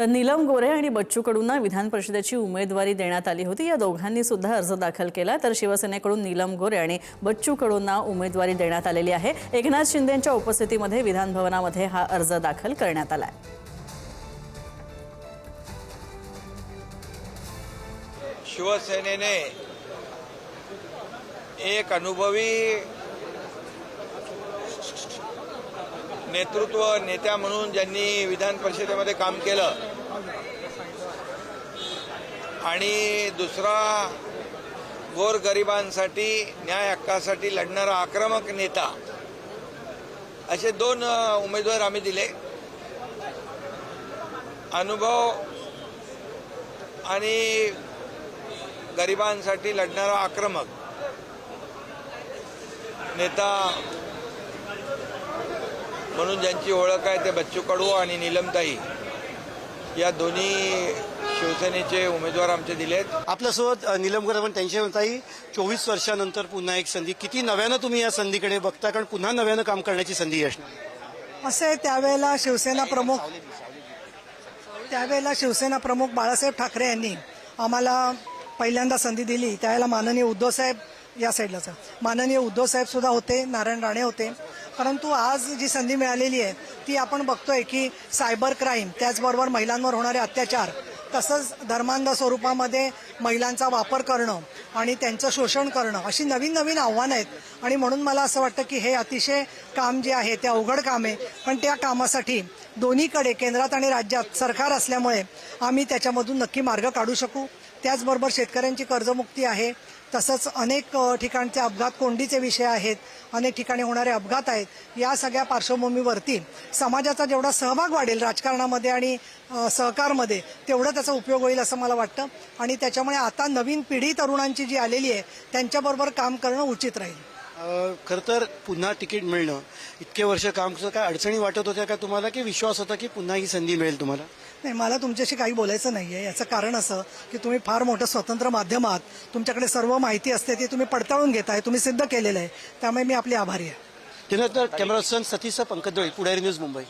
तर नीलम गोरे आणि बच्चू कडूंना विधान परिषदेची उमेदवारी देण्यात आली होती। या दोघांनी सुद्धा अर्ज दाखल केला। तर शिवसेनेकडून नीलम गोरे आणि बच्चू कडूंना उमेदवारी देण्यात आलेली आहे। एकनाथ शिंदेंच्या उपस्थितीमध्ये विधान भवनामध्ये हा अर्ज दाखल करण्यात आला आहे। शिवसेनेने एक अनुभवी नेतृत्व नेत्या म्हणून ज्यांनी विधान परिषदेमध्ये काम केलं आणि दुसरा गोरगरिबांसाठी न्याय हक्कासाठी लढणारा आक्रमक नेता असे दोन उमेदवार आम्ही दिले। अनुभव आणि गरिबांसाठी लढणारा आक्रमक नेता म्हणून ज्यांची ओळख आहे ते बच्चू कडू आणि नीलमताई या दोन्ही शिवसेनेचे उमेदवार आमचे दिलेत। आपल्यासोबत नीलम गोरे पण त्यांच्याताई 24 वर्षानंतर पुन्हा एक संधी, किती नव्यानं तुम्ही या संधीकडे बघता, कारण पुन्हा नव्यानं काम करण्याची संधी असणार असे त्यावेळेला शिवसेना प्रमुख बाळासाहेब ठाकरे यांनी आम्हाला पहिल्यांदा संधी दिली। त्यावेळेला माननीय उद्धवसाहेब या साईडलाच माननीय उद्धवसाहेब सुद्धा होते, नारायण राणे होते। परंतु आज जी संधी मिळालेली आहे ती आपण बघतोय की सायबर क्राईम, त्याचबरोबर महिलांवर होणारे अत्याचार, तसंच धर्मांध स्वरूपामध्ये महिलांचा वापर करणं आणि त्यांचं शोषण करणं अशी नवीन नवीन आव्हानं आहेत। आणि म्हणून मला असं वाटतं की हे अतिशय काम जे आहे ते अवघड काम आहे, पण त्या कामासाठी दोन्हीकडे केंद्रात आणि राज्यात सरकार असल्यामुळे आम्ही त्याच्यामधून नक्की मार्ग काढू शकू। त्याचबरोबर शेतकऱ्यांची कर्जमुक्ती आहे, तसंच अनेक ठिकाणचे अपघात कोंडीचे विषय आहेत, अनेक ठिकाणी होणारे अपघात आहेत। या सगळ्या पार्श्वभूमीवरती समाजाचा जेवढा सहभाग वाढेल राजकारणामध्ये आणि सहकारमध्ये तेवढा त्याचा उपयोग होईल असं मला वाटतं। आणि त्याच्यामुळे आता नवीन पिढी तरुणांची जी आलेली आहे त्यांच्याबरोबर काम करणं उचित राहील। खरं तर पुन्हा तिकीट मिळणं, इतके वर्ष काम काय अडचणी वाटत होत्या का तुम्हाला, की विश्वास होता की पुन्हा ही संधी मिळेल तुम्हाला? नाही, मला तुमच्याशी काही बोलायचं नाहीये। याचं कारण असं की तुम्ही फार मोठं स्वतंत्र माध्यम आहात, तुमच्याकडे सर्व माहिती असते ती तुम्ही पडताळून घेताय, तुम्ही सिद्ध केलेलं आहे, त्यामुळे मी आपली आभारी आहे। त्यानंतर कॅमेरा पर्सन सतीश पंकज, पुढारी न्यूज, मुंबई।